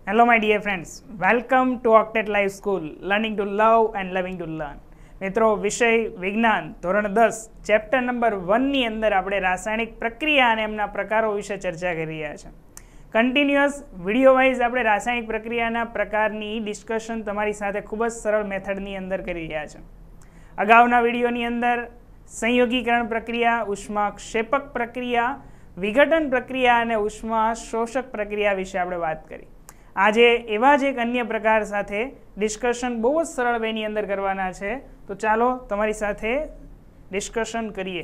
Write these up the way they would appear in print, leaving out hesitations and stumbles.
Hello my dear friends, welcome to Octet Live School, learning to love and loving to learn. મિત્રો વિષય વિજ્ઞાન ધોરણ 10 chapter number 1 ની અંદર આપણે રાસાયણિક પ્રક્રિયા અને એમના પ્રકારો વિશે ચર્ચા કરી રહ્યા છે. કન્ટિન્યુઅસ વિડીયો વાઇઝ આપણે રાસાયણિક પ્રક્રિયાના પ્રકારની ડિસ્કશન તમારી સાથે ખૂબ જ સરળ મેથડની અંદર કરી રહ્યા છે. અગાઉના વિડીયોની અંદર સંયોગીકરણ પ્રક્રિયા, ઉષ્માક્ષેપક પ્રક્રિયા, વિઘટન પ્રક્રિયા અને ઉષ્મા શોષક પ્રક્રિયા વિશે આપણે વાત કરી. આજે એવા જ એક અન્ય પ્રકાર સાથે ડિસ્કશન બહુ જ સરળ વેની અંદર કરવાના છે, તો ચાલો તમારી સાથે ડિસ્કશન કરીએ.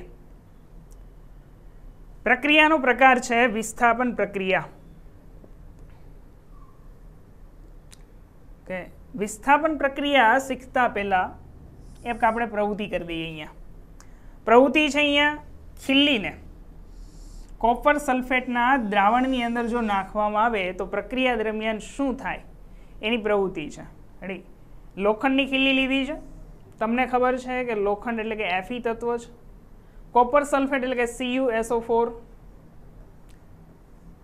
પ્રક્રિયાનો પ્રકાર છે વિસ્થાપન પ્રક્રિયા. ઓકે, વિસ્થાપન પ્રક્રિયા શીખતા પહેલા એક આપણે પ્રવૃત્તિ કરી દઈએ. અહીંયા પ્રવૃત્તિ છે, અહીંયા ખીલીને કોપર સલ્ફેટના દ્રાવણની અંદર જો નાખવામાં આવે તો પ્રક્રિયા દરમિયાન શું થાય એની પ્રવૃત્તિ છે. રેડી, લોખંડની ખીલી લીધી છે. તમને ખબર છે કે લોખંડ એટલે કે Fe તત્વ છે. કોપર સલ્ફેટ એટલે કે CuSO4.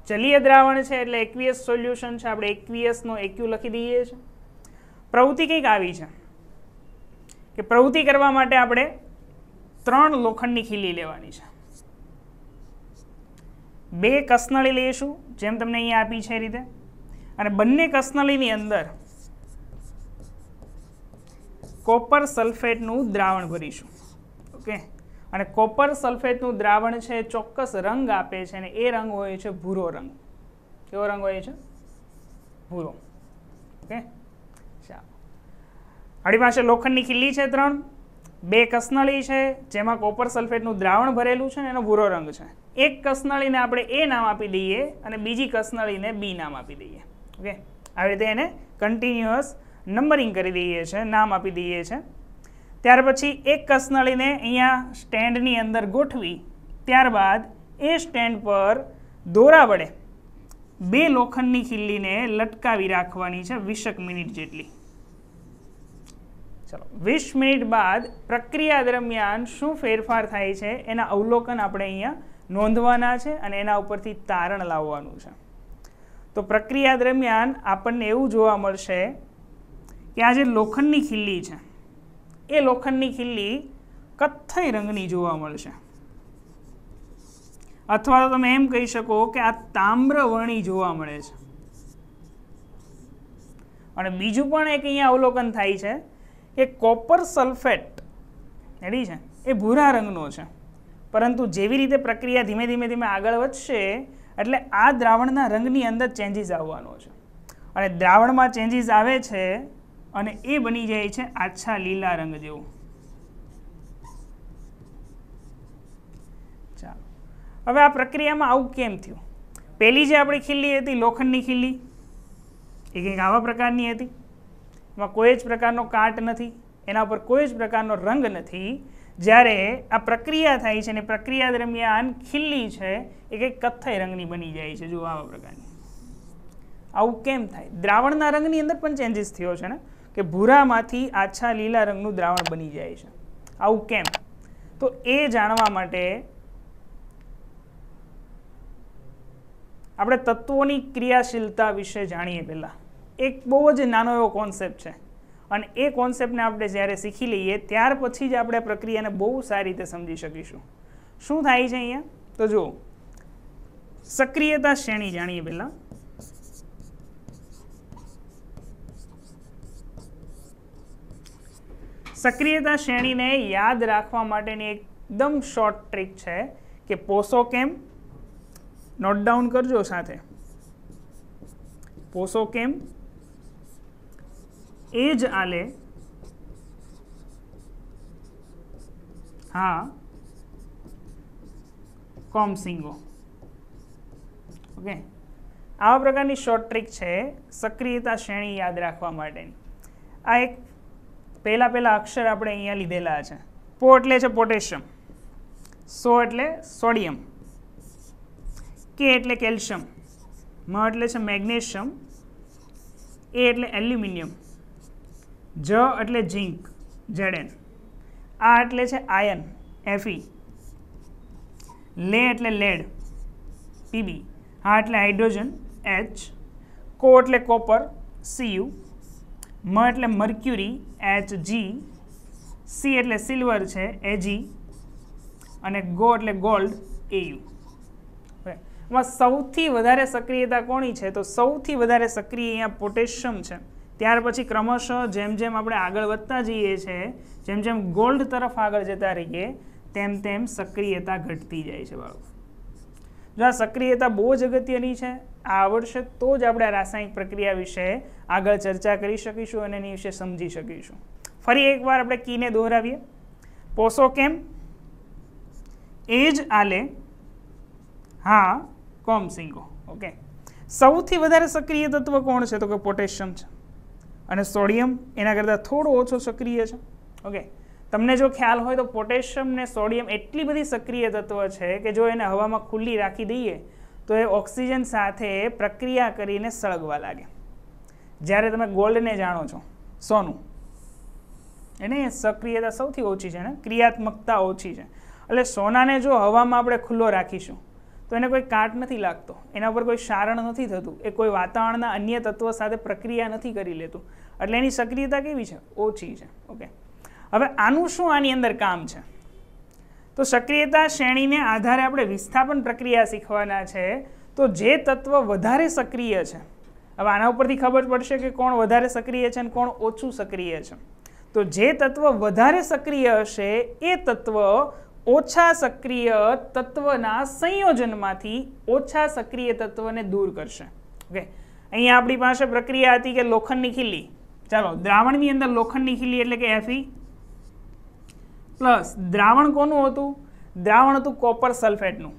જલીય દ્રાવણ છે એટલે એક્વિયસ સોલ્યુશન છે. આપણે એક્વિયસનો એક્યુ લખી દઈએ છીએ. પ્રવૃત્તિ કંઈક આવી છે કે પ્રવૃત્તિ કરવા માટે આપણે 3 લોખંડની ખીલી લેવાની છે. 2 કસનળી લઈશું, જેમ તમને અહીંયા આપી છે એ રીતે, અને બંને કસનળીની અંદર કોપર સલ્ફેટનું દ્રાવણ ભરીશું. ઓકે, અને કોપર સલ્ફેટનું દ્રાવણ છે ચોક્કસ રંગ આપે છે, અને એ રંગ હોય છે ભૂરો રંગ. કેવો રંગ હોય છે? ભૂરો. ઓકે, ચાલો. આપણી પાસે લોખંડની ખીલી છે 3, 2 કસનળી છે જેમાં કોપર સલ્ફેટનું દ્રાવણ ભરેલું છે, અને એનો ભૂરો રંગ છે. એક કસનળીને આપણે એ નામ આપી દઈએ અને બીજી કસનળીને બી નામ આપી દઈએ. ઓકે, આવી રીતે એને કન્ટિન્યુઅસ નંબરિંગ કરી દઈએ છીએ, નામ આપી દઈએ છીએ. ત્યાર પછી એક કસનળીને અહીંયા સ્ટેન્ડની અંદર ગોઠવી, ત્યારબાદ એ સ્ટેન્ડ પર દોરા વડે 2 લોખંડની ખીલીને લટકાવી રાખવાની છે 20 મિનિટ જેટલી. ચલો, 20 મિનિટ બાદ પ્રક્રિયા દરમિયાન શું ફેરફાર થાય છે એના અવલોકન આપણે અહીંયા નોંધવાના છે અને એના ઉપરથી તારણ લાવવાનું છે. તો પ્રક્રિયા દરમિયાન આપણને એવું જોવા મળશે કે આ જે લોખંડની ખીલી છે એ લોખંડની ખીલી કથ્થઈ રંગની જોવા મળશે, અથવા તો તમે એમ કહી શકો કે આ તામ્રવર્ણી જોવા મળે છે. અને બીજું પણ એક અહીંયા અવલોકન થાય છે કે કોપર સલ્ફેટ રેડી છે એ ભૂરા રંગનો છે, પરંતુ જેવી રીતે પ્રક્રિયા ધીમે ધીમે આગળ વધશે એટલે આ દ્રાવણના રંગની અંદર ચેન્જીસ આવવાનો છે, અને દ્રાવણમાં ચેન્જીસ આવે છે અને એ બની જાય છે આછા લીલા રંગ જેવું. ચાલો, હવે આ પ્રક્રિયામાં આવું કેમ થયું? પહેલી જે આપણી ખીલી હતી લોખંડની ખીલી, એ કંઈક આવા પ્રકારની હતી. એમાં કોઈ જ પ્રકારનો કાટ નથી, એના ઉપર કોઈ જ પ્રકારનો રંગ નથી. જ્યારે આ પ્રક્રિયા થાય છે અને પ્રક્રિયા દરમિયાન ખીલી છે એ કંઈક કથ્થઈ રંગની બની જાય છે. જો આવા પ્રકારની. આવું કેમ થાય? દ્રાવણના રંગની અંદર પણ ચેન્જીસ થયો છે ને, કે ભૂરામાંથી આછા લીલા રંગનું દ્રાવણ બની જાય છે. આવું કેમ? તો એ જાણવા માટે આપણે તત્વોની ક્રિયાશીલતા વિશે જાણીએ. પહેલાં એક બહુ જ નાનો એવો કોન્સેપ્ટ છે, અને એ કોન્સેપ્ટને આપણે જ્યારે શીખી લઈએ ત્યાર પછી જ આપણે પ્રક્રિયાને બહુ સારી રીતે સમજી શકીશું. શું થાય છે અહીંયા? તો જો સક્રિયતા શ્રેણી જાણીએ પહેલાં. સક્રિયતા શ્રેણીને યાદ રાખવા માટેની એકદમ શોર્ટ ટ્રીક છે કે પોસોકેમ, નોટ ડાઉન કરજો સાથે, પોસોકેમ, એ જ આલે, હા, કોમસિંગો. ઓકે, આવા પ્રકારની શોર્ટ ટ્રીક છે સક્રિયતા શ્રેણી યાદ રાખવા માટેની. આ એક પહેલા અક્ષર આપણે અહીંયા લીધેલા છે. પો એટલે છે પોટેશિયમ, સો એટલે સોડિયમ, કે એટલે કેલ્શિયમ, મ એટલે છે મેગ્નેશિયમ, એ એટલે એલ્યુમિનિયમ, જ એટલે ઝીંક Zn, આ એટલે છે આયન Fe, લે એટલે લેડ Pb, આ એટલે હાઇડ્રોજન H, કો એટલે કોપર Cu, મ એટલે મર્ક્યુરી Hg, સી એટલે સિલ્વર છે Ag, અને ગો એટલે ગોલ્ડ Au. એમાં સૌથી વધારે સક્રિયતા કોની છે? તો સૌથી વધારે સક્રિય અહીંયા પોટેશિયમ છે. ત્યાર પછી ક્રમશઃ જેમ જેમ આપણે આગળ વધતા જઈએ છીએ, જેમ જેમ ગોલ્ડ તરફ આગળ જતા રહીએ, તેમ તેમ સક્રિયતા ઘટતી જાય છે બાળકો. જો આ સક્રિયતા બહુ જ અગત્યની છે. આ આવડશે તો જ આપણે આ રાસાયણિક પ્રક્રિયા વિશે આગળ ચર્ચા કરી શકીશું અને એની વિશે સમજી શકીશું. ફરી એકવાર આપણે કીને દોહરાવીએ. પોસોકેમ, એ જ આલે, હા કોમસિંગો. ઓકે, સૌથી વધારે સક્રિય તત્વ કોણ છે? તો કે પોટેશિયમ છે, અને સોડિયમ એના કરતાં થોડો ઓછો સક્રિય છે. ઓકે, તમને જો ખ્યાલ હોય તો પોટેશિયમ ને સોડિયમ એટલી બધી સક્રિય તત્વ છે કે જો એને હવામાં ખુલ્લી રાખી દઈએ તો એ ઓક્સિજન સાથે પ્રક્રિયા કરીને સળગવા લાગે. જ્યારે તમે ગોલ્ડને જાણો છો, સોનું, એની સક્રિયતા સૌથી ઓછી છે ને, ક્રિયાત્મકતા ઓછી છે. એટલે સોનાને જો હવામાં આપણે ખુલ્લો રાખીશું તો એને કોઈ કાટ નથી લાગતો, એના પર કોઈ સારણ નથી થતું, એ કોઈ વાતાવરણના અન્ય તત્વો સાથે પ્રક્રિયા નથી કરી લેતું. એટલે એની સક્રિયતા કેવી છે? ઓછી છે. ઓકે, હવે આનું શું આની અંદર કામ છે? તો સક્રિયતા શ્રેણીને આધારે આપણે વિસ્થાપન પ્રક્રિયા શીખવાના છે. તો જે તત્વ વધારે સક્રિય છે, હવે આના ઉપરથી ખબર પડશે કે કોણ વધારે સક્રિય છે અને કોણ ઓછું સક્રિય છે. તો જે તત્વ વધારે સક્રિય હશે એ તત્વ ઓછા સક્રિય તત્વના સંયોજનમાંથી ઓછા સક્રિય તત્વને દૂર કરશે. ઓકે, અહીંયા આપણી પાસે પ્રક્રિયા હતી કે લોખંડની ખીલી. ચાલો, દ્રાવણની અંદર લોખંડની ખીલી એટલે કે Fe પ્લસ દ્રાવણ કોનું હતું? દ્રાવણ હતું કોપર સલ્ફેટનું,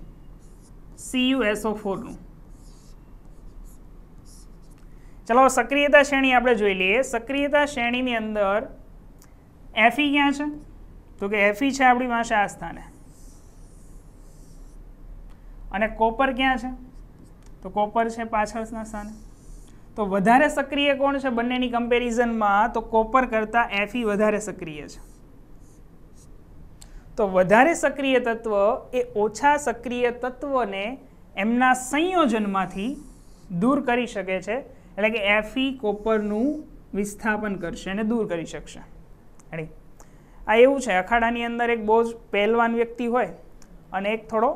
CuSO4 નું. ચલો સક્રિયતા શ્રેણી આપણે જોઈ લઈએ. સક્રિયતા શ્રેણીની અંદર Fe ક્યાં છે? તો કે Fe છે આપણી પાસે આ સ્થાને, અને કોપર ક્યાં છે? તો કોપર છે પાછળના સ્થાને. તો વધારે સક્રિય કોણ છે બંનેની કમ્પેરિઝનમાં? તો કોપર કરતાં Fe વધારે સક્રિય છે. તો વધારે સક્રિય તત્વ એ ઓછા સક્રિય તત્વને એમના સંયોજનમાંથી દૂર કરી શકે છે. એટલે કે Fe કોપરનું વિસ્થાપન કરશે અને દૂર કરી શકશે. આ એવું છે, અખાડાની અંદર એક બહુ જ પહેલવાન વ્યક્તિ હોય અને એક થોડો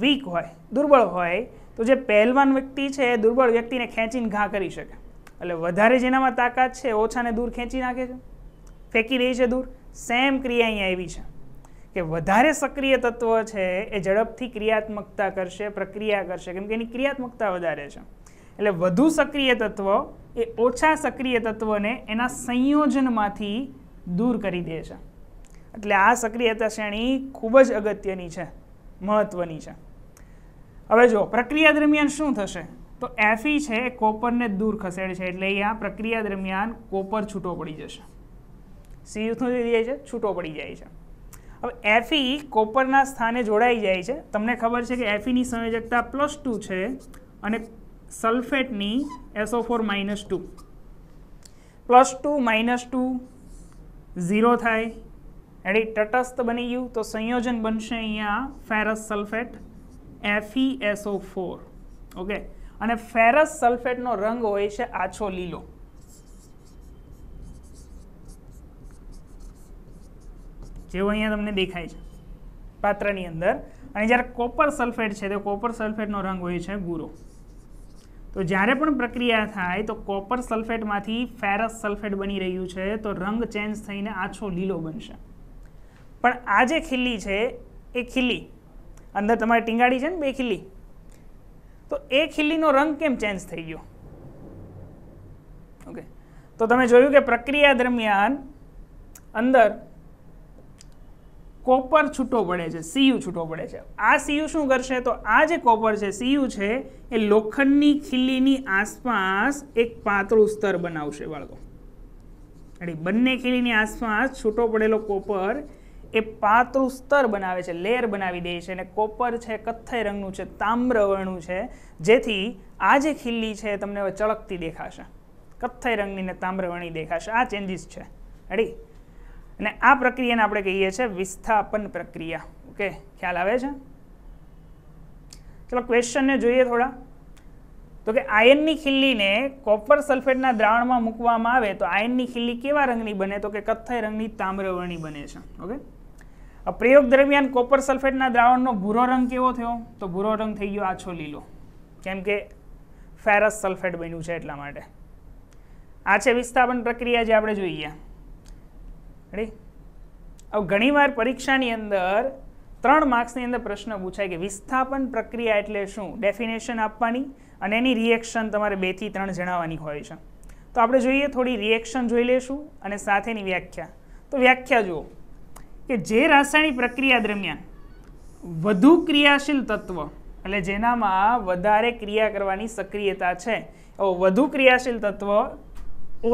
વીક હોય, દુર્બળ હોય, તો જે પહેલવાન વ્યક્તિ છે એ દુર્બળ વ્યક્તિને ખેંચીને ઘા કરી શકે. એટલે વધારે જેનામાં તાકાત છે ઓછાને દૂર ખેંચી નાખે છે, ફેંકી દે છે દૂર. સેમ ક્રિયા અહીંયા એવી છે કે વધારે સક્રિય તત્વ છે એ ઝડપથી ક્રિયાત્મકતા કરશે, પ્રક્રિયા કરશે, કેમ કે એની ક્રિયાત્મકતા વધારે છે. એટલે વધુ સક્રિય તત્વ એ ઓછા સક્રિય તત્વને એના સંયોજનમાંથી દૂર કરી દે છે. એટલે આ સક્રિયતા શ્રેણી ખૂબ જ અગત્યની છે, મહત્વની છે. હવે જો પ્રક્રિયા દરમિયાન શું થશે? તો Fe છે એ કોપરને દૂર ખસેડે છે. એટલે અહીંયા પ્રક્રિયા દરમિયાન કોપર છૂટો પડી જશે, Cu શું થઈ જાય છે? છૂટો પડી જાય છે. હવે Fe કોપરના સ્થાને જોડાઈ જાય છે. તમને ખબર છે કે Fe ની સંયોજકતા +2 છે અને સલ્ફેટની SO4-2. +2 - 0 થાય, એડી તટસ્થ બની ગયું. તો સંયોજન બનશે અહીંયા ફેરસ સલ્ફેટ FeSO4. ઓકે, અને ફેરસ સલ્ફેટનો રંગ હોય છે આછો લીલો. જેવો અહીંયા તમને દેખાય છે પાત્રની અંદર. અને જ્યારે કોપર સલ્ફેટ છે તો કોપર સલ્ફેટનો રંગ હોય છે ભૂરો. તો જ્યારે પણ પ્રક્રિયા થાય તો કોપર સલ્ફેટમાંથી ફેરસ સલ્ફેટ બની રહ્યું છે, તો રંગ ચેન્જ થઈને આછો લીલો બનશે. પણ આ જે ખીલી છે એ ખીલી અંદર તમારે ટીંગાડી છે ને, બે ખીલી, તો એ ખીલીનો રંગ કેમ ચેન્જ થઈ ગયો? ઓકે, તો તમે જોયું કે પ્રક્રિયા દરમિયાન અંદર કોપર છૂટો પડે છે, Cu છૂટો પડે છે. આ Cu શું કરશે? તો આ જે કોપર છે, Cu છે, એ લોખંડની ખીલીની આસપાસ એક પાતળું સ્તર બનાવશે બાળકો. બંને ખીલીની આસપાસ છૂટો પડેલો કોપર એ પાતળું સ્તર બનાવે છે, લેયર બનાવી દે છે. અને કોપર છે કથ્થઈ રંગનું છે, તામ્ર વર્ણનું છે, જેથી આ જે ખીલી છે તમને હવે ચળકતી દેખાશે, કથ્થઈ રંગની ને તામ્રવર્ણી દેખાશે. આ ચેન્જીસ છે. રેડી? અને આ પ્રક્રિયાને આપણે કહીએ છીએ વિસ્થાપન પ્રક્રિયા. ઓકે, ખ્યાલ આવે છે? ચલો ક્વેશ્ચનને જોઈએ થોડા. તો કે આયનની ખીલ્લીને કોપર સલ્ફેટના દ્રાવણમાં મૂકવામાં આવે તો આયનની ખીલ્લી કેવા રંગની બને? તો કે કથ્થઈ રંગની તામ્રવર્ણી બને છે. ઓકે, પ્રયોગ દરમિયાન કોપર સલ્ફેટના દ્રાવણનો ભૂરો રંગ કેવો થયો? તો ભૂરો રંગ થઈ ગયો આછો લીલો, કેમ કે ફેરસ સલ્ફેટ બન્યું છે એટલા માટે. આ છે વિસ્થાપન પ્રક્રિયા જે આપણે જોઈએ. રેડી? હવે ઘણીવાર પરીક્ષાની અંદર 3 માર્ક્સની અંદર પ્રશ્ન પૂછાય કે વિસ્થાપન પ્રક્રિયા એટલે શું? ડેફિનેશન આપવાની અને એની રિએક્શન તમારે 2 થી 3 જણાવવાની હોય છે. તો આપણે જોઈએ, થોડી રિએક્શન જોઈ લેશું અને સાથેની વ્યાખ્યા. તો વ્યાખ્યા જુઓ કે જે રાસાયણિક પ્રક્રિયા દરમિયાન વધુ ક્રિયાશીલ તત્વ, એટલે જેનામાં વધારે ક્રિયા કરવાની સક્રિયતા છે, વધુ ક્રિયાશીલ તત્વ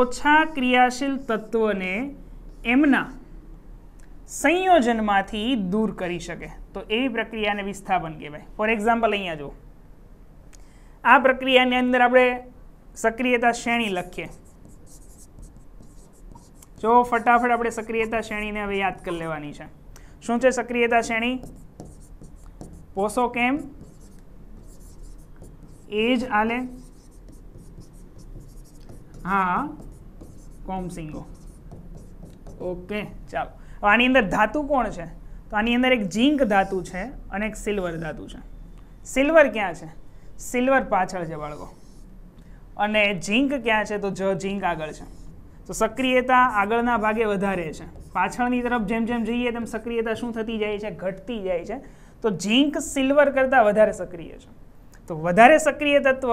ઓછા ક્રિયાશીલ તત્વને એમના સંયોજનમાંથી દૂર કરી શકે તો એવી પ્રક્રિયાને વિસ્થાપન કહેવાય. ફોર એક્ઝામ્પલ અહીંયા જુઓ, આ પ્રક્રિયાની અંદર આપણે સક્રિયતા શ્રેણી લખીએ. જો ફટાફટ આપણે સક્રિયતા શ્રેણીને હવે યાદ કરી લેવાની છે. શું છે સક્રિયતા શ્રેણી? પોસોકેમ, એજ આલે, હા કોમસિંગો. ઓકે, ચાલો. આની અંદર ધાતુ કોણ છે? તો આની અંદર એક ઝીંક ધાતુ છે અને એક સિલ્વર ધાતુ છે. સિલ્વર ક્યાં છે? સિલ્વર પાછળ છે બાળકો. અને ઝીંક ક્યાં છે? તો ઝીંક આગળ છે. તો સક્રિયતા આગળના ભાગે વધારે છે. પાછળની તરફ જેમ જેમ જઈએ તેમ સક્રિયતા શું થતી જાય છે? ઘટતી જાય છે. તો ઝીંક સિલ્વર કરતાં વધારે સક્રિય છે. તો વધારે સક્રિય તત્વ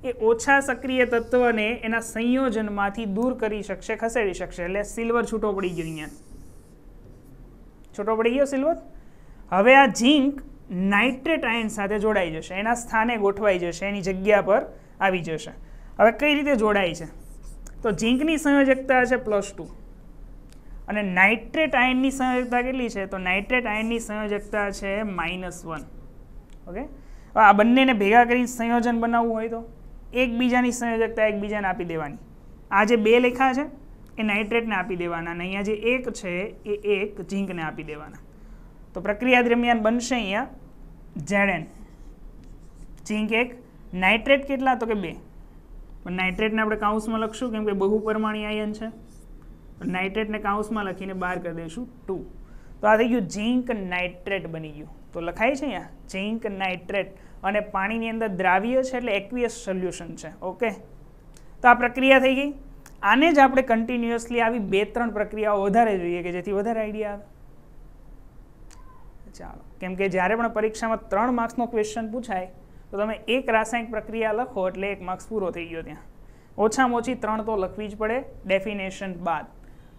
એ ઓછા સક્રિય તત્વને એના સંયોજનમાંથી દૂર કરી શકશે, ખસેડી શકશે. એટલે સિલ્વર છૂટો પડી ગયો. અહીંયા છૂટો પડી ગયો સિલ્વર. હવે આ ઝીંક નાઇટ્રેટ આયન સાથે જોડાઈ જશે, એના સ્થાને ગોઠવાઈ જશે, એની જગ્યા પર આવી જશે. હવે કઈ રીતે જોડાય છે? તો ઝીંકની સંયોજકતા છે +2 અને નાઇટ્રેટ આયનની સંયોજકતા કેટલી છે? તો નાઇટ્રેટ આયનની સંયોજકતા છે -1. ઓકે, આ બંનેને ભેગા કરીને સંયોજન બનાવવું હોય તો એકબીજાની સંયોજકતા એકબીજાને આપી દેવાની. આ જે 2 લેખા છે એ નાઇટ્રેટને આપી દેવાના અને અહીંયા જે 1 છે એ 1 ઝીંકને આપી દેવાના. તો પ્રક્રિયા દરમિયાન બનશે અહીંયા Zn. ઝીંક 1, નાઇટ્રેટ કેટલા? તો કે 2. પણ નાઇટ્રેટને આપણે કાઉન્સમાં લખશું કેમ કે બહુપરમાણી આયન છે. નાઇટ્રેટને કાઉન્સમાં લખીને બહાર કરી દઈશું 2. તો આ થઈ ગયું ઝીંક નાઇટ્રેટ બની ગયું. તો લખાય છે અહીંયા ઝીંક નાઇટ્રેટ અને પાણીની અંદર દ્રાવ્ય છે એટલે એક્વિયસ સોલ્યુશન છે. ઓકે, તો આ પ્રક્રિયા થઈ ગઈ. આને જ આપણે કન્ટિન્યુઅસલી આવી 2-3 પ્રક્રિયાઓ વધારે જોઈએ કે જેથી વધારે આઈડિયા આવે. ચાલો, કેમ કે જ્યારે પણ પરીક્ષામાં 3 માર્ક્સનો ક્વેશ્ચન પૂછાય તો તમે એક રાસાયણિક પ્રક્રિયા લખો એટલે 1 માર્ક્સ પૂરો થઈ ગયો. ત્યાં ઓછામાં ઓછી 3 તો લખવી જ પડે ડેફિનેશન બાદ.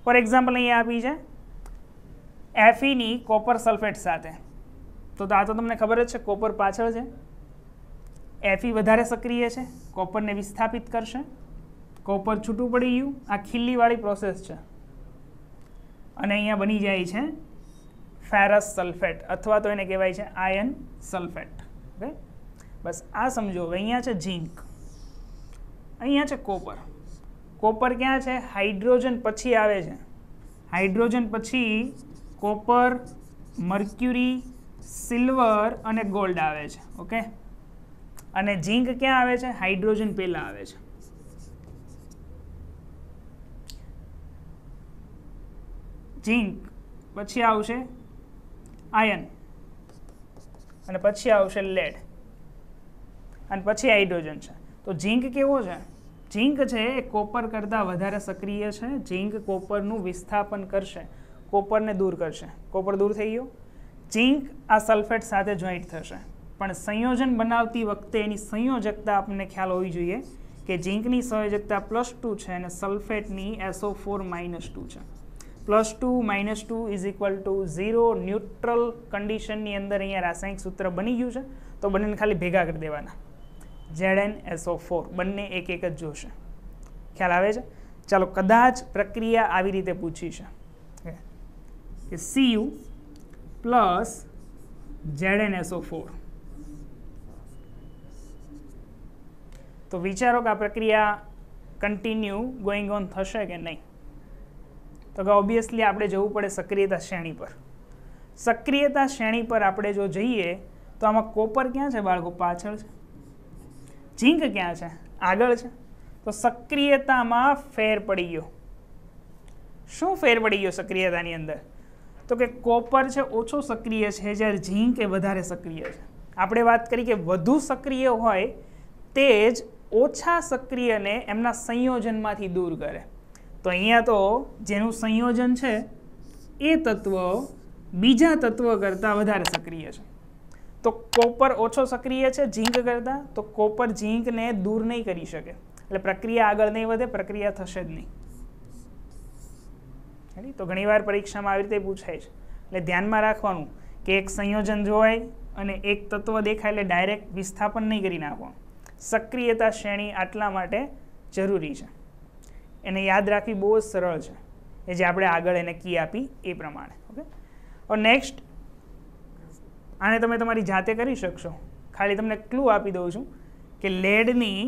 ફોર એક્ઝામ્પલ અહીંયા આપી છે Feની કોપર સલ્ફેટ સાથે. તો આ તો તમને ખબર જ છે, કોપર પાછળ છે, Fe વધારે સક્રિય છે, કોપરને વિસ્થાપિત કરશે, કોપર છૂટું પડી ગયું. આ ખીલ્લીવાળી પ્રોસેસ છે અને અહીંયા બની જાય છે ફેરસ સલ્ફેટ અથવા તો એને કહેવાય છે આયન સલ્ફેટ. ઓકે, બસ આ સમજો. અહીંયા છે ઝીંક, અહીંયા છે કોપર. કોપર ક્યાં છે? હાઇડ્રોજન પછી આવે છે. હાઇડ્રોજન પછી કોપર, મર્ક્યુરી, સિલ્વર અને ગોલ્ડ આવે છે. ઓકે, અને ઝીંક ક્યાં આવે છે? હાઇડ્રોજન પહેલા આવે છે. ઝીંક પછી આવશે આયન અને પછી આવશે લેડ અને પછી હાઇડ્રોજન છે. તો ઝીંક કેવો છે? ઝીંક છે એ કોપર કરતાં વધારે સક્રિય છે. ઝીંક કોપરનું વિસ્થાપન કરશે, કોપરને દૂર કરશે. કોપર દૂર થઈ ગયો. ઝીંક આ સલ્ફેટ સાથે જોઈન્ટ થશે, પણ સંયોજન બનાવતી વખતે એની સંયોજકતા આપણને ખ્યાલ હોવી જોઈએ કે ઝીંકની સંયોજકતા +2 છે અને સલ્ફેટની SO4 -2 છે. +2 -2 = 0. ન્યુટ્રલ કન્ડિશનની અંદર અહીંયા રાસાયણિક સૂત્ર બની ગયું છે. તો બંનેને ખાલી ભેગા કરી દેવાના, ZnSO4. બંને એક એક જ જોશે. ખ્યાલ આવે છે? ચાલો, કદાચ પ્રક્રિયા આવી રીતે પૂછી છે કે Cu + ZnSO4. તો વિચારો કે આ પ્રક્રિયા કન્ટિન્યુ ગોઈંગ ઓન થશે કે નહીં? તો કે ઓબ્વિયસલી આપણે જવું પડે સક્રિયતા શ્રેણી પર. સક્રિયતા શ્રેણી પર આપણે જો જઈએ તો આમાં કોપર ક્યાં છે બાળકો? પાછળ છે. ઝીંક ક્યાં છે? આગળ છે. તો સક્રિયતામાં ફેર પડી ગયો. શું ફેર પડી ગયો સક્રિયતાની અંદર? તો કે કોપર છે ઓછો સક્રિય છે, જ્યારે ઝીંક એ વધારે સક્રિય છે. આપણે વાત કરી કે વધુ સક્રિય હોય તે જ ઓછા સક્રિયને એમના સંયોજનમાંથી દૂર કરે. તો અહીંયા તો જેનું સંયોજન છે એ તત્વ બીજા તત્વ કરતાં વધારે સક્રિય છે. તો કોપર ઓછો સક્રિય છે ઝીંક કરતાં, તો કોપર ઝીંકને દૂર નહીં કરી શકે, એટલે પ્રક્રિયા આગળ નહીં વધે, પ્રક્રિયા થશે જ નહીં. તો ઘણીવાર પરીક્ષામાં આવી રીતે પૂછાય છે, એટલે ધ્યાનમાં રાખવાનું કે એક સંયોજન જોવાય અને એક તત્વ દેખાય એટલે ડાયરેક્ટ વિસ્થાપન નહીં કરી નાખવાનું. સક્રિયતા શ્રેણી આટલા માટે જરૂરી છે. એને યાદ રાખવી બહુ જ સરળ છે, એ જે આપણે આગળ એને કી આપી એ પ્રમાણે. ઓકે, હવે નેક્સ્ટ આને તમે તમારી જાતે કરી શકશો. ખાલી તમને ક્લુ આપી દઉં છું કે લેડની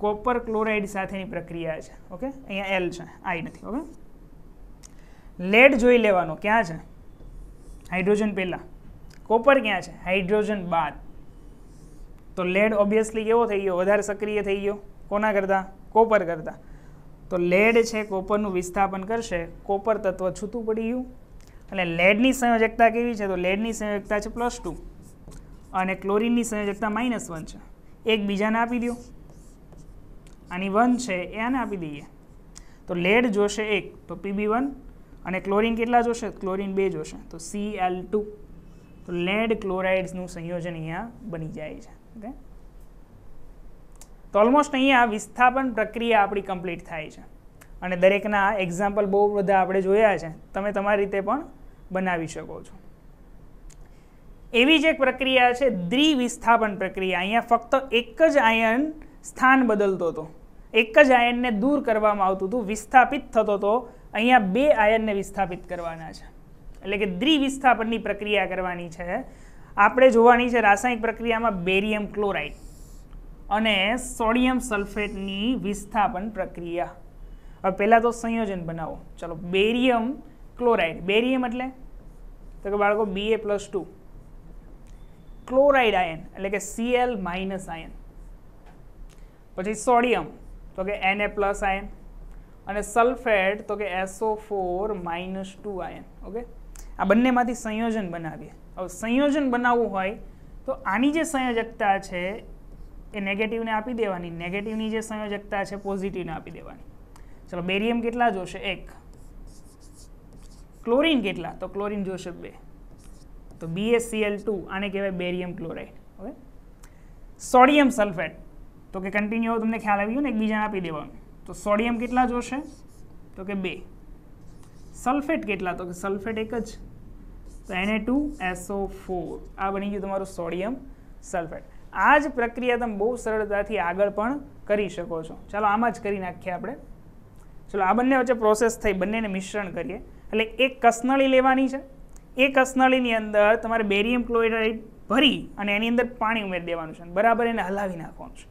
કોપર ક્લોરાઇડ સાથેની પ્રક્રિયા છે. ઓકે, અહીંયા એલ છે, આઈ નથી. ઓકે, લેડ જોઈ લેવાનો ક્યાં છે? હાઇડ્રોજન પહેલાં, કોપર ક્યાં છે? હાઇડ્રોજન બાદ. તો લેડ ઓબ્વિયસલી કેવો થઈ ગયો? વધારે સક્રિય થઈ ગયો. કોના કરતાં? કોપર કરતાં. તો લેડ છે કોપરનું વિસ્થાપન કરશે, કોપર તત્વ છૂટું પડી ગયું. અને લેડની સંયોજકતા કેવી છે? તો લેડની સંયોજકતા છે +2 અને ક્લોરીનની સંયોજકતા -1 છે. એકબીજાને આપી દો. આની 1 છે એ આને આપી દઈએ. તો લેડ જોશે 1, તો Pb1, અને ક્લોરીન કેટલા જોશે? ક્લોરીન 2 જોશે, તો Cl2. તો લેડ ક્લોરાઇડ્સનું સંયોજન અહીંયા બની જાય છે. ઓકે, તો ઓલમોસ્ટ અહીંયા વિસ્થાપન પ્રક્રિયા આપણી કમ્પ્લીટ થાય છે. અને દરેકના એક્ઝામ્પલ બહુ બધા આપણે જોયા છે, તમે તમારી રીતે પણ બનાવી શકો છો. એવી જ એક પ્રક્રિયા છે દ્વિવિસ્થાપન પ્રક્રિયા. અહીંયા ફક્ત એક જ આયન સ્થાન બદલતો હતો, એક જ આયનને દૂર કરવામાં આવતું હતું, વિસ્થાપિત થતો હતો. અહીંયા 2 આયનને વિસ્થાપિત કરવાના છે, એટલે કે દ્વિવિસ્થાપનની પ્રક્રિયા કરવાની છે. આપણે જોવાની છે રાસાયણિક પ્રક્રિયામાં બેરિયમ ક્લોરાઇડ અને સોડિયમ સલ્ફેટની વિસ્થાપન પ્રક્રિયા. હવે પહેલાં તો સંયોજન બનાવો. ચલો, બેરિયમ ક્લોરાઇડ. બેરિયમ એટલે તો કે બાળકો Ba+2, ક્લોરાઇડ આયન એટલે કે Cl- આયન. પછી સોડિયમ તો કે Na+ આયન, અને સલ્ફેટ તો કે SO4- આયન. ઓકે, આ બંનેમાંથી સંયોજન બનાવીએ. હવે સંયોજન બનાવવું હોય તો આની જે સંયોજકતા છે એ નેગેટિવને આપી દેવાની, નેગેટિવની જે સંયોજકતા છે પોઝિટિવને આપી દેવાની. ચલો, બેરિયમ કેટલા જોશે? 1. ક્લોરીન કેટલા? તો ક્લોરીન જોશે 2. તો BaCl2, આને કહેવાય barium chloride. Okay, sodium sulphate તો કે કન્ટિન્યુ, તમને ખ્યાલ આવી ગયો ને, એકબીજાને આપી દેવાનું. તો સોડિયમ કેટલા જોશે? તો કે 2. સલ્ફેટ કેટલા? તો કે સલ્ફેટ 1 જ, તો Na2SO4. આ બની ગયું તમારું સોડિયમ સલ્ફેટ. આ જ પ્રક્રિયા તમે બહુ સરળતાથી આગળ પણ કરી શકો છો. ચાલો આમાં જ કરી નાખીએ આપણે. ચલો, આ બંને વચ્ચે પ્રોસેસ થઈ, બંનેને મિશ્રણ કરીએ. એટલે એક કસનળી લેવાની છે. એ કસનળીની અંદર તમારે બેરિયમ ક્લોરાઇડ ભરી અને એની અંદર પાણી ઉમેરી દેવાનું છે, બરાબર એને હલાવી નાખવાનું છે.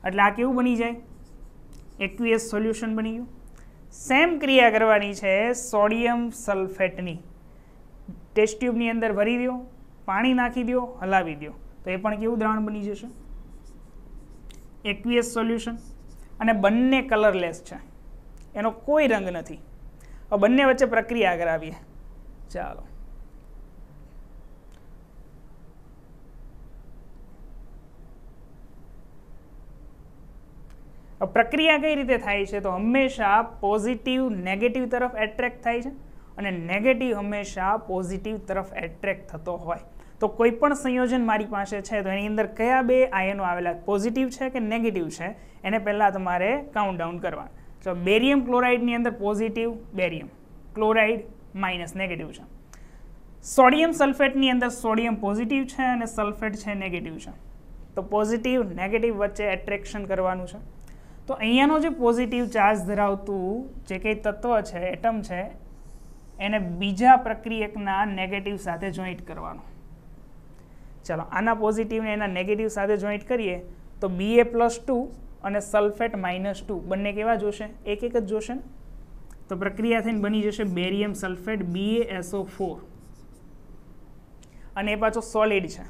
એટલે આ કેવું બની જાય? એક્વિયસ સોલ્યુશન બની ગયું. સેમ ક્રિયા કરવાની છે સોડિયમ સલ્ફેટની. ટેસ્ટ ટ્યુબની અંદર ભરી દો, પાણી નાખી દો, હલાવી દો, તો એ પણ કેવું દ્રાવણ બની જશે? Aqueous solution. અને બંને કલરલેસ છે, એનો કોઈ રંગ નથી. હવે બંને વચ્ચે પ્રક્રિયા કરાવીએ. ચાલો, પ્રક્રિયા કઈ રીતે થાય છે? તો હંમેશા પોઝિટિવ નેગેટિવ તરફ એટ્રેક્ટ થાય છે, અને નેગેટિવ હંમેશા પોઝિટિવ તરફ એટ્રેક્ટ થતો હોય. તો કોઈ પણ સંયોજન મારી પાસે છે તો એની અંદર કયા 2 આયનો આવેલા, પોઝિટિવ છે કે નેગેટિવ છે, એને પહેલાં તમારે કાઉન્ટ ડાઉન કરવાનું. તો બેરિયમ ક્લોરાઇડની અંદર positive barium, chloride minus negative છે. સોડિયમ સલ્ફેટની અંદર સોડિયમ પોઝિટિવ છે અને સલ્ફેટ છે નેગેટિવ છે. તો પોઝિટિવ નેગેટિવ વચ્ચે એટ્રેક્શન કરવાનું છે. તો અહીંયાનો જે પોઝિટિવ ચાર્જ ધરાવતું જે કંઈ તત્વ છે, એટમ છે, એને બીજા પ્રક્રિયકના નેગેટિવ સાથે જોઈન્ટ કરવાનું. ચાલો, આના પોઝિટિવને એના નેગેટિવ સાથે જોઈન્ટ કરીએ તો Ba+2 અને સલ્ફેટ -2 બંને કેવા જોશે? એક જ જોશે ને. તો પ્રક્રિયા થઈને બની જશે બેરિયમ સલ્ફેટ BaSO4, અને એ પાછો સોલિડ છે,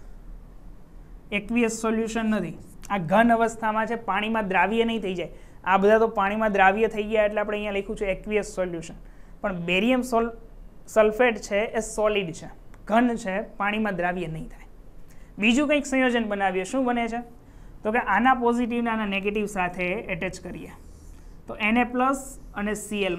એક્વિયસ સોલ્યુશન નથી. આ ઘન અવસ્થામાં છે, પાણીમાં દ્રાવ્ય નહીં થઈ જાય. આ બધા તો પાણીમાં દ્રાવ્ય થઈ ગયા એટલે આપણે અહીંયા લખ્યું છે એક્વિયસ સોલ્યુશન. પણ બેરિયમ સલ્ફેટ છે એ સોલિડ છે, ઘન છે, પાણીમાં દ્રાવ્ય નહીં થાય. બીજું કંઈક સંયોજન બનાવીએ. શું બને છે? તો કે આના પોઝિટિવ અને આના નેગેટિવ સાથે એટેચ કરીએ તો Na+ અને Cl-.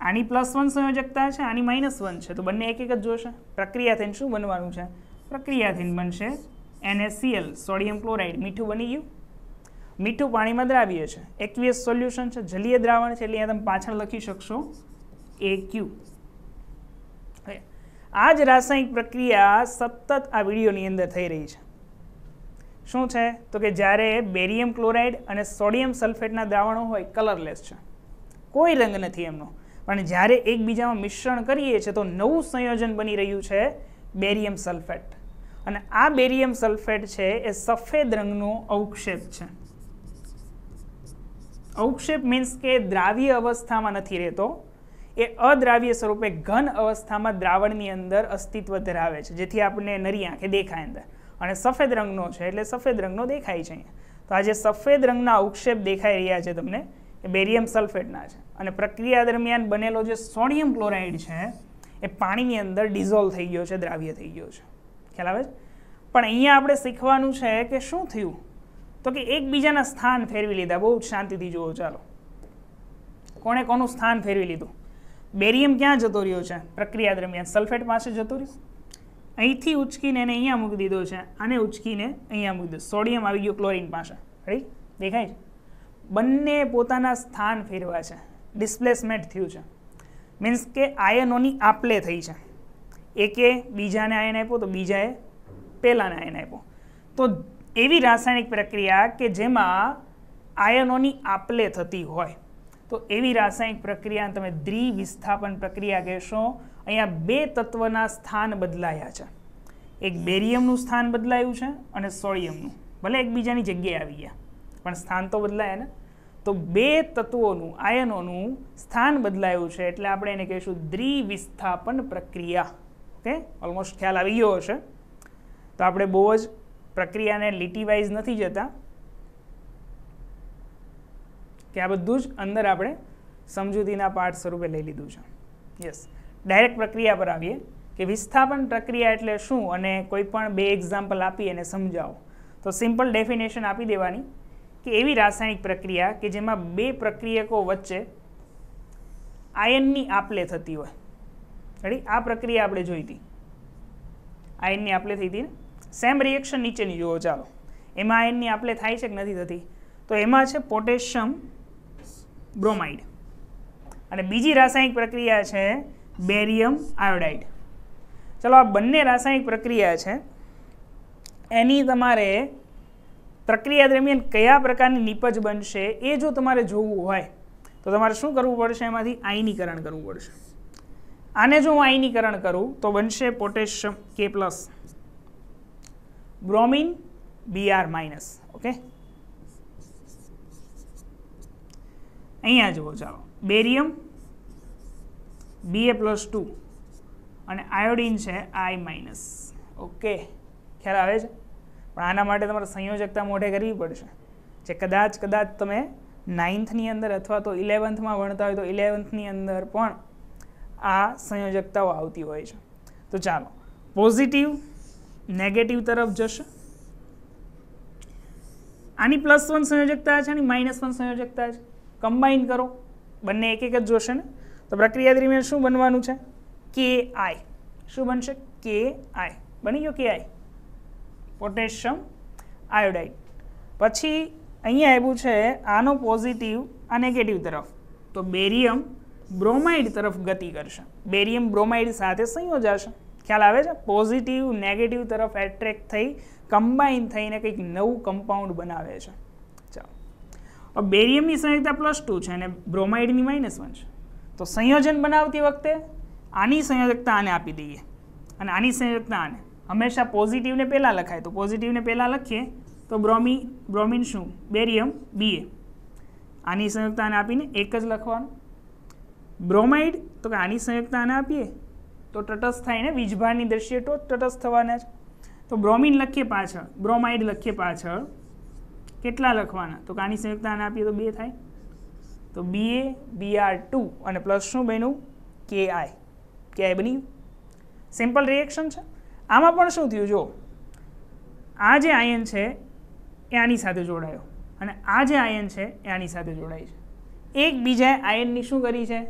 આની +1 સંયોજકતા છે, આની -1 છે, તો બંને એક એક જ જોશે. પ્રક્રિયા થઈને શું બનવાનું છે? પ્રક્રિયા થઈને બનશે NaCl, સોડિયમ ક્લોરાઇડ. મીઠું બની ગયું. મીઠું પાણીમાં દ્રાવ્ય છે, એક્વિયસ સોલ્યુશન છે, જલીય દ્રાવણ છે, એટલે અહીંયા તમે પાછળ લખી શકશો AQ. આ જ રાસાયણિક પ્રક્રિયા સતત આ વિડીયોની અંદર થઈ રહી છે. શું છે? તો કે જ્યારે બેરિયમ ક્લોરાઇડ અને સોડિયમ સલ્ફેટના દ્રાવણો હોય, કલરલેસ છે, કોઈ રંગ નથી એમનો, પણ જ્યારે એકબીજામાં મિશ્રણ કરીએ છીએ તો નવું સંયોજન બની રહ્યું છે બેરિયમ સલ્ફેટ. અને આ બેરિયમ સલ્ફેટ છે એ સફેદ રંગનો અવક્ષેપ છે. અવક્ષેપ મીન્સ કે દ્રાવ્ય અવસ્થામાં નથી રહેતો, એ અદ્રાવ્ય સ્વરૂપે ઘન અવસ્થામાં દ્રાવણની અંદર અસ્તિત્વ ધરાવે છે, જેથી આપણને નરી આંખે દેખાય અંદર. અને સફેદ રંગનો છે એટલે સફેદ રંગનો દેખાય છે અહીંયા. તો આ જે સફેદ રંગના અવક્ષેપ દેખાઈ રહ્યા છે તમને, એ બેરિયમ સલ્ફેટના છે. અને પ્રક્રિયા દરમિયાન બનેલો જે સોડિયમ ક્લોરાઇડ છે એ પાણીની અંદર ડિઝોલ્વ થઈ ગયો છે, દ્રાવ્ય થઈ ગયો છે. ખ્યાલ આવે છે? પણ અહીંયા આપણે શીખવાનું છે કે શું થયું, તો કે એકબીજાના સ્થાન ફેરવી લીધા. બહુ જ શાંતિથી જુઓ. ચાલો, કોણે કોનું સ્થાન ફેરવી લીધું? બેરિયમ ક્યાં જતો રહ્યો છે પ્રક્રિયા દરમિયાન? સલ્ફેટ પાસે જતો રહ્યો. અહીંથી ઉચકીને એને અહીંયા મૂકી દીધો છે, આને ઉચકીને અહીંયા મૂકી દીધો. સોડિયમ આવી ગયો ક્લોરિન પાસે. રાઈટ? દેખાય છે? બંને પોતાના સ્થાન ફેરવા છે, ડિસ્પ્લેસમેન્ટ થયું છે. મીન્સ કે આયનોની આપલે થઈ છે. એકે બીજાને આયન આપ્યો તો બીજાએ પહેલાને આયન આપ્યો. તો એવી રાસાયણિક પ્રક્રિયા કે જેમાં આયનોની આપલે થતી હોય, તો એવી રાસાયણિક પ્રક્રિયા તમે દ્વિવિસ્થાપન પ્રક્રિયા કહેશો. અહીંયા બે તત્વના સ્થાન બદલાયા છે. એક બેરિયમનું સ્થાન બદલાયું છે અને સોડિયમનું. ભલે એકબીજાની જગ્યાએ આવી ગયા પણ સ્થાન તો બદલાયા ને. તો બે તત્વોનું, આયનોનું સ્થાન બદલાયું છે એટલે આપણે એને કહીશું દ્વિવિસ્થાપન પ્રક્રિયા. ઓકે, ઓલમોસ્ટ ખ્યાલ આવી ગયો હશે. તો આપણે બહુ જ પ્રક્રિયાને લીટી વાઇઝ નથી જતા, કે આ બધું જ અંદર આપણે સમજૂતીના પાઠ સ્વરૂપે લઈ લીધું છે. યસ, ડાયરેક્ટ પ્રક્રિયા પર આવીએ કે વિસ્થાપન પ્રક્રિયા એટલે શું, અને કોઈ પણ બે એક્ઝામ્પલ આપી અને સમજાવો. તો સિમ્પલ ડેફિનેશન આપી દેવાની કે એવી રાસાયણિક પ્રક્રિયા કે જેમાં બે પ્રક્રિયકો વચ્ચે આયનની આપલે થતી હોય. રેડી? આ પ્રક્રિયા આપણે જોઈ હતી, આયનની આપલે થઈ હતી ને. સેમ રિએક્શન નીચેની જુઓ. ચાલો, એમાં આયનની આપલે થાય છે કે નથી થતી? તો એમાં છે પોટેશિયમ બ્રોમાઇડ, અને બીજી રાસાયણિક પ્રક્રિયા છે બેરિયમ આયોડાઇડ. ચલો, આ બંને રાસાયણિક પ્રક્રિયા છે, એની તમારે પ્રક્રિયા દરમિયાન કયા પ્રકારની નિપજ બનશે એ જો તમારે જોવું હોય તો તમારે શું કરવું પડશે? એમાંથી આયનીકરણ કરવું પડશે. આને જો હું આયનીકરણ કરું તો બનશે potassium K+, bromine Br-. Okay, અહીંયા જુઓ. ચાલો, બેરિયમ Ba+2 અને આયોડિન છે I-. ઓકે, ખ્યાલ આવે છે? પણ આના માટે તમારે સંયોજકતા મોઢે કરવી પડશે, જે કદાચ તમે 9thની અંદર અથવા તો 11thમાં ભણતા હોય તો 11thની અંદર પણ આ સંયોજકતાઓ આવતી હોય છે. તો ચાલો, પોઝિટિવ નેગેટિવ તરફ જશે. આની +1 સંયોજકતા છે, આની -1 સંયોજકતા છે. કમ્બાઈન કરો, બંને એક એક જ જોશે ને. તો પ્રક્રિયા દરમિયાન શું બનવાનું છે? Ki. શું બનશે? Ki. બની ગયો Ki, પોટેશિયમ આયોડાઇડ. પછી અહીંયા આવ્યું છે આનો પોઝિટિવ, આ નેગેટિવ તરફ, તો બેરિયમ બ્રોમાઇડ તરફ ગતિ કરશે, બેરિયમ બ્રોમાઇડ સાથે સંયોજાશે. ખ્યાલ આવે છે? પોઝિટિવ નેગેટિવ તરફ એટ્રેક્ટ થઈ કમ્બાઈન થઈને કંઈક નવું કમ્પાઉન્ડ બનાવે છે. ચાલો, બેરિયમની સંયોજકતા +2 છે અને બ્રોમાઇડની -1 છે. તો સંયોજન બનાવતી વખતે આની સંયોજકતા આને આપી દઈએ અને આની સંયોજકતા આને. હંમેશા પોઝિટિવને પહેલાં લખાય, તો પોઝિટિવને પહેલાં લખીએ તો બ્રોમિન શું? Barium Ba. આની સંયોજકતા આને આપીને એક જ લખવાનું. બ્રોમાઇડ તો કે આની સંયોજકતા આને આપીએ તો તટસ્થ થાય ને, વીજભારની દ્રષ્ટિએ તો તટસ્થ થવાના છે. તો બ્રોમિન લખીએ પાછળ, બ્રોમાઇડ લખીએ પાછળ, કેટલા લખવાના? તો આની સંયુક્તતા આને આપીએ તો 2 થાય, તો BaBr2 અને પ્લસ શું બન્યું? Ki બની. સિમ્પલ રિએક્શન છે. આમાં પણ શું થયું? જો આ જે આયન છે એ આની સાથે જોડાયો અને આ જે આયન છે એ આની સાથે જોડાય છે. એકબીજાએ આયનની શું કરી છે?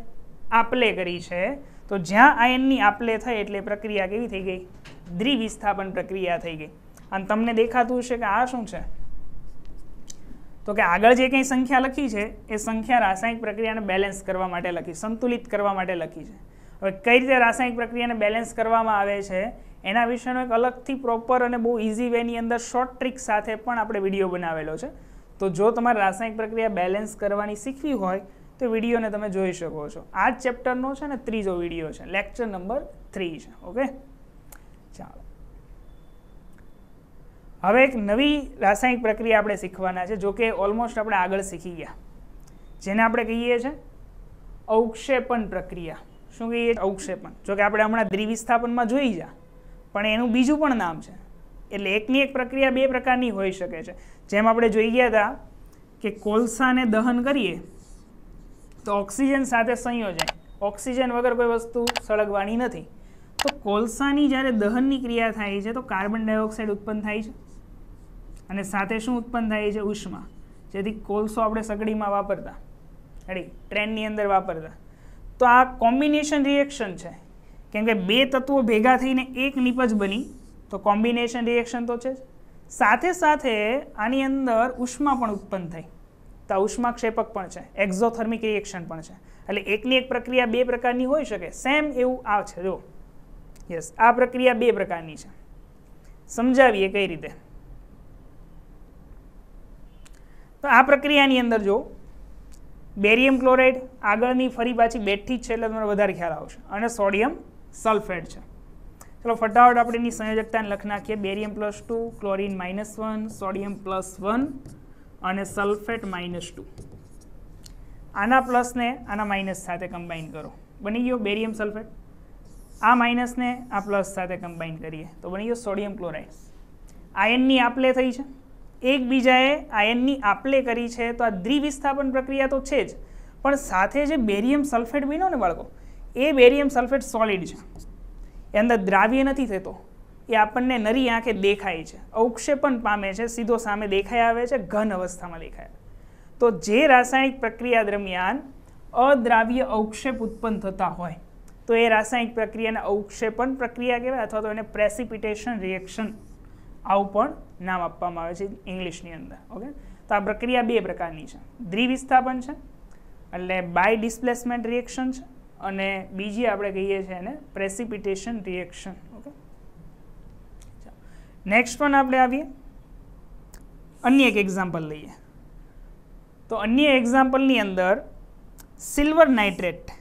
આપલે કરી છે. તો જ્યાં આયનની આપલે થઈ એટલે પ્રક્રિયા કેવી થઈ ગઈ? દ્વિવિસ્થાપન પ્રક્રિયા થઈ ગઈ. અને તમને દેખાતું હશે કે આ શું છે? તો કે આગળ જે કંઈ સંખ્યા લખી છે એ સંખ્યા રાસાયણિક પ્રક્રિયાને બેલેન્સ કરવા માટે લખી, સંતુલિત કરવા માટે લખી છે. હવે કઈ રીતે રાસાયણિક પ્રક્રિયાને બેલેન્સ કરવામાં આવે છે એના વિશેનો એક અલગથી પ્રોપર અને બહુ ઇઝી વેની અંદર શોર્ટ ટ્રીક સાથે પણ આપણે વિડીયો બનાવેલો છે. તો જો તમારે રાસાયણિક પ્રક્રિયા બેલેન્સ કરવાની શીખવી હોય તો વિડીયોને તમે જોઈ શકો છો. આ જ ચેપ્ટરનો છે ને 3જો વિડીયો છે, લેક્ચર નંબર 3 છે. ઓકે, ચાલો હવે એક નવી રાસાયણિક પ્રક્રિયા આપણે શીખવાના છે. જો કે ઓલમોસ્ટ આપણે આગળ શીખી ગયા, જેને આપણે કહીએ છીએ અવક્ષેપણ પ્રક્રિયા. શું કહીએ? અવક્ષેપણ. જો કે આપણે હમણાં દ્વિવિસ્થાપનમાં જોઈ જા, પણ એનું બીજું પણ નામ છે. એટલે એકની એક પ્રક્રિયા 2 પ્રકારની હોઈ શકે છે. જેમ આપણે જોઈ ગયા હતા કે કોલસાને દહન કરીએ તો ઓક્સિજન સાથે સંયોજન, ઓક્સિજન વગર કોઈ વસ્તુ સળગવાની નથી. તો કોલસાની જ્યારે દહનની ક્રિયા થાય છે તો કાર્બન ડાયોક્સાઇડ ઉત્પન્ન થાય છે અને સાથે શું ઉત્પન્ન થાય છે? ઉષ્મા. જેથી કોલસો આપણે સગડીમાં વાપરતા, ટ્રેનની અંદર વાપરતા. તો આ કોમ્બિનેશન રિએક્શન છે, કેમ કે 2 તત્વો ભેગા થઈને એક નિપજ બની, તો કોમ્બિનેશન રિએક્શન તો છે જ. સાથે સાથે આની અંદર ઉષ્મા પણ ઉત્પન્ન થઈ, તો આ ઉષ્માક્ષેપક પણ છે, એક્ઝોથર્મિક રિએક્શન પણ છે. એટલે એકની એક પ્રક્રિયા 2 પ્રકારની હોઈ શકે. સેમ એવું આ છે. જો યસ, આ પ્રક્રિયા 2 પ્રકારની છે. સમજાવીએ કઈ રીતે. તો આ પ્રક્રિયાની અંદર જો બેરિયમ ક્લોરાઇડ આગળની ફરી પાછી બેઠી જ છે એટલે તમને વધારે ખ્યાલ આવશે, અને સોડિયમ સલ્ફેટ છે. ચલો ફટાફટ આપણે એની સંયોજકતાને લખી નાખીએ. બેરિયમ +2, ક્લોરીન -1, સોડિયમ +1 અને સલ્ફેટ -2. આના પ્લસને આના માઇનસ સાથે કમ્બાઈન કરો, બની ગયો બેરિયમ સલ્ફેટ. આ માઇનસને આ પ્લસ સાથે કમ્બાઈન કરીએ તો બની ગયો સોડિયમ ક્લોરાઇડ. આયનની આપલે થઈ છે, એકબીજાએ આયનની આપલે કરી છે. તો આ દ્વિવિસ્થાપન પ્રક્રિયા તો છે જ, પણ સાથે જે બેરિયમ સલ્ફેટ બન્યો ને બાળકો, એ બેરિયમ સલ્ફેટ સોલિડ છે, એ અંદર દ્રાવ્ય નથી થતો, એ આપણને નરી આંખે દેખાય છે, અવક્ષેપણ પામે છે, સીધો સામે દેખાઈ આવે છે, ઘન અવસ્થામાં દેખાય. તો જે રાસાયણિક પ્રક્રિયા દરમિયાન અદ્રાવ્ય અવક્ષેપ ઉત્પન્ન થતા હોય તો એ રાસાયણિક પ્રક્રિયાને અવક્ષેપણ પ્રક્રિયા કહેવાય, અથવા તો એને પ્રેસિપિટેશન રિએક્શન આવું પણ નામ આપવામાં આવે છે ઇંગ્લિશની અંદર. ઓકે, તો આ પ્રક્રિયા 2 પ્રકારની છે. દ્વિવિસ્થાપન છે એટલે બાય ડિસ્પ્લેસમેન્ટ રિએક્શન છે, અને બીજી આપણે કહીએ છીએ એને પ્રેસિપિટેશન રિએક્શન. ઓકે, નેક્સ્ટ પણ આપણે આવીએ, અન્ય એક એક્ઝામ્પલ લઈએ. તો અન્ય એક્ઝામ્પલની અંદર સિલ્વર નાઇટ્રેટ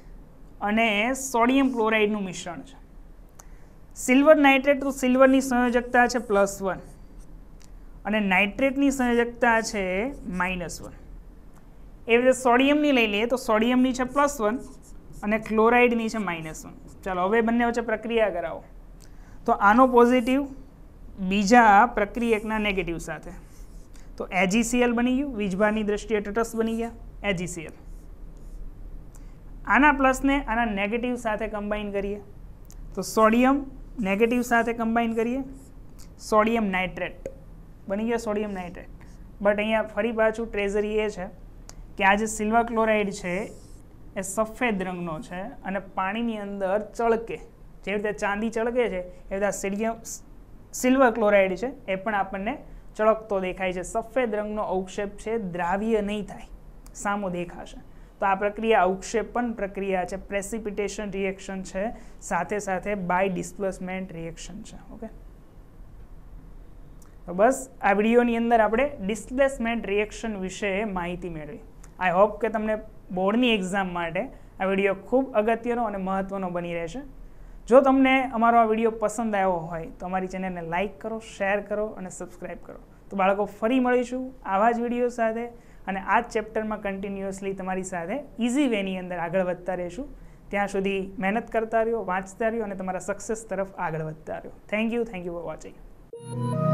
અને સોડિયમ ક્લોરાઇડનું મિશ્રણ છે. સિલ્વર નાઇટ્રેટ, તો સિલ્વરની સંયોજકતા છે +1 અને નાઇટ્રેટની સંયોજકતા છે -1. એવી રીતે સોડિયમની લઈ લઈએ તો સોડિયમની છે +1 અને ક્લોરાઇડની છે -1. ચાલો હવે બંને વચ્ચે પ્રક્રિયા કરાવો. તો આનો પોઝિટિવ બીજા પ્રક્રિયકના નેગેટિવ સાથે, તો AgCl બની ગયું, વીજભારની દ્રષ્ટિએ તટસ્થ બની ગયા AgCl. આના પ્લસને આના નેગેટિવ સાથે કમ્બાઈન કરીએ તો સોડિયમ નેગેટિવ સાથે કમ્બાઈન કરીએ, સોડિયમ નાઇટ્રેટ બની ગયો, સોડિયમ નાઇટ્રેટ. બટ અહીંયા ફરી પાછું ટ્રેઝરી એ છે કે આ જે સિલ્વર ક્લોરાઇડ છે એ સફેદ રંગનો છે અને પાણીની અંદર ચળકે, જેવી રીતે ચાંદી ચળકે છે એવી રીતે સિલ્વર ક્લોરાઇડ છે એ પણ આપણને ચળકતો દેખાય છે. સફેદ રંગનો અવક્ષેપ છે, દ્રાવ્ય નહીં થાય, સામો દેખાશે. તો આ પ્રક્રિયા અવક્ષેપણ પ્રક્રિયા છે, પ્રેસિપિટેશન રિએક્શન છે, સાથે સાથે બાય ડિસ્પ્લેસમેન્ટ રિએક્શન છે. ઓકે, તો બસ આ વિડીયોની અંદર આપણે ડિસ્પ્લેસમેન્ટ રિએક્શન વિશે માહિતી મેળવી. આઈ હોપ કે તમને બોર્ડની એક્ઝામ માટે આ વિડીયો ખૂબ અગત્યનો અને મહત્ત્વનો બની રહેશે. જો તમને અમારો આ વિડીયો પસંદ આવ્યો હોય તો અમારી ચેનલને લાઇક કરો, શેર કરો અને સબસ્ક્રાઈબ કરો. તો બાળકો ફરી મળીશું આવા જ વિડીયો સાથે, અને આ જ ચેપ્ટરમાં કન્ટિન્યુઅસલી તમારી સાથે ઇઝી વેની અંદર આગળ વધતા રહીશું. ત્યાં સુધી મહેનત કરતા રહ્યો, વાંચતા રહ્યો અને તમારા સક્સેસ તરફ આગળ વધતા રહ્યો. Thank you for watching. છે.